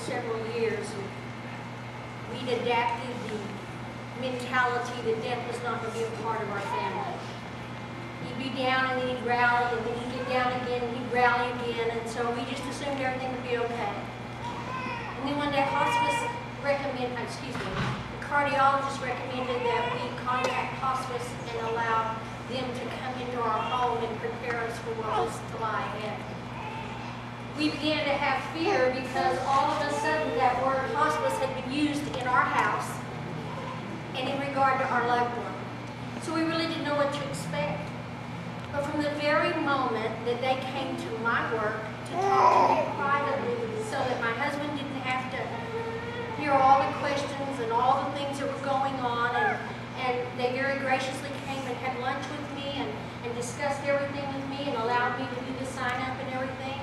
several years. We'd adapted the mentality that death was not going to be a part of our family. He'd be down and then he'd rally, and then he'd get down again and he'd rally again, and so we just assumed everything would be okay. And then one day the cardiologist recommended that we contact hospice and allow them to come into our home and prepare us for what was to lie ahead. We began to have fear because all of a sudden that word hospice had been used in our house and in regard to our loved one. So we really didn't know what to expect. But from the very moment that they came to my work to talk to me privately so that my husband didn't have to hear all the questions and all the things that were going on, and they very graciously came and had lunch with me and discussed everything with me and allowed me to do the sign up and everything,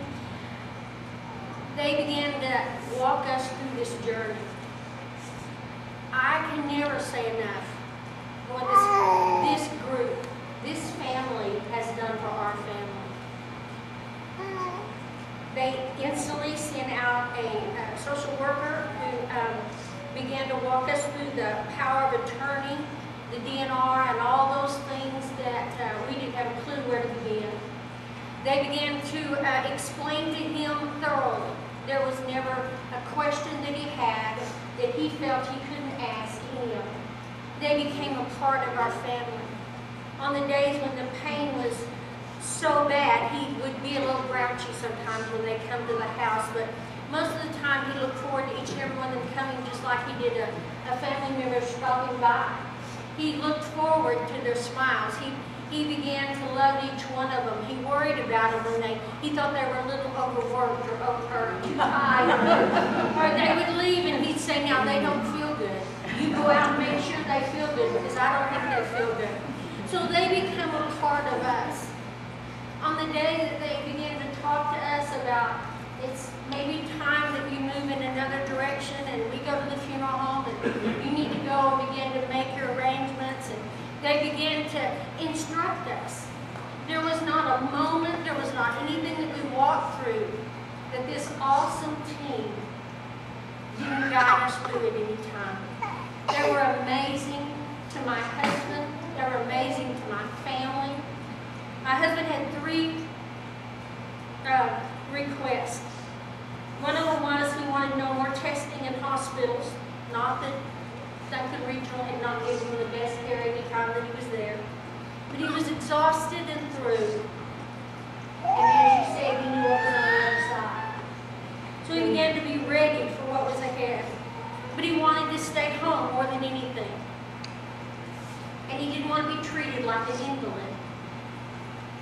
they began to walk us through this journey. I can never say enough what this group, this family has done for our family. They instantly sent out a social worker who began to walk us through the power of attorney, the DNR, and all those things that we didn't have a clue where to begin. They began to explain to him thoroughly. There was never a question that he had that he felt he couldn't ask any of them. They became a part of our family. On the days when the pain was so bad, he would be a little grouchy sometimes when they come to the house, but most of the time he looked forward to each and every one of them coming just like he did a family member stopping by. He looked forward to their smiles. He began to love each one of them. He worried about them when he thought they were a little overworked or too tired. Or they would leave and he'd say, now they don't feel good. You go out and make sure they feel good because I don't think they feel good. So they become a part of us. On the day that they began to talk to us about it's maybe time that we move in another direction and we go to the funeral home and you need to go and begin to make your arrangements, and they began to instruct us. There was not a moment, there was not anything that we walked through that this awesome team didn't guide us through at any time. They were amazing to my husband. They were amazing to my family. My husband had 3 requests. One of them was he wanted no more testing in hospitals. Not that Duncan Regional had not given him the best care any time that he was there. But he was exhausted and through. And as you said, he knew what was on the other side. So he began to be ready for what was ahead. But he wanted to stay home more than anything. And he didn't want to be treated like an invalid.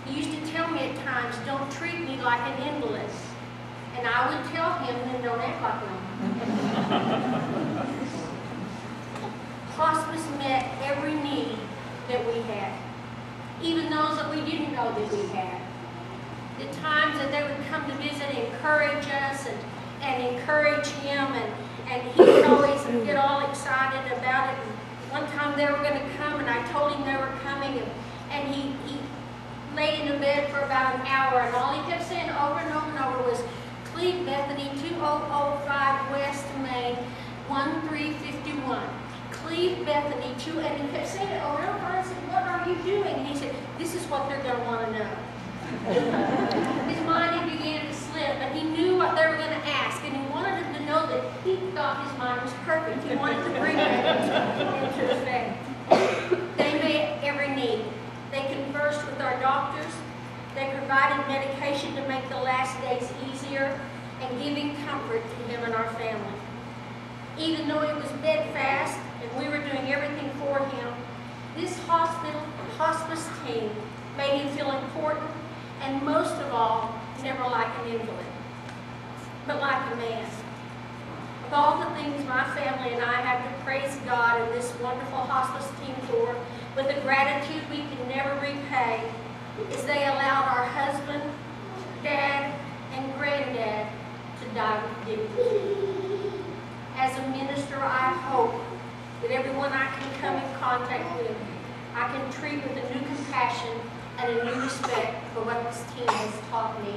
He used to tell me at times, don't treat me like an invalid. And I would tell him, then don't act like one. Hospice met every need that we had, even those that we didn't know that we had. The times that they would come to visit and encourage us and encourage him, and he would always get all excited about it. And one time they were going to come, and I told him they were coming, and he laid in the bed for about an hour, and all he kept saying over and over and over was, Cleve Bethany, 2005 West Main, 1351. Cleve Bethany, and he kept saying it over and over. I said, what are you doing? And he said, this is what they're going to want to know. His mind began to slip, but he knew what they were going to ask, and he wanted them to know that he thought his mind was perfect. He wanted to bring that into effect. They met every need. They conversed with our doctors. They provided medication to make the last days easier and giving comfort to him and our family. Even though it was bedfast and we were doing everything for him, this hospice team made him feel important and most of all, never like an invalid, but like a man. Of all the things my family and I have to praise God and this wonderful hospice team for, with a gratitude we can never repay, is they allowed our husband, dad, and granddad to die with dignity. As a minister, I hope that everyone I can come in contact with, I can treat with a new compassion and a new respect for what this team has taught me.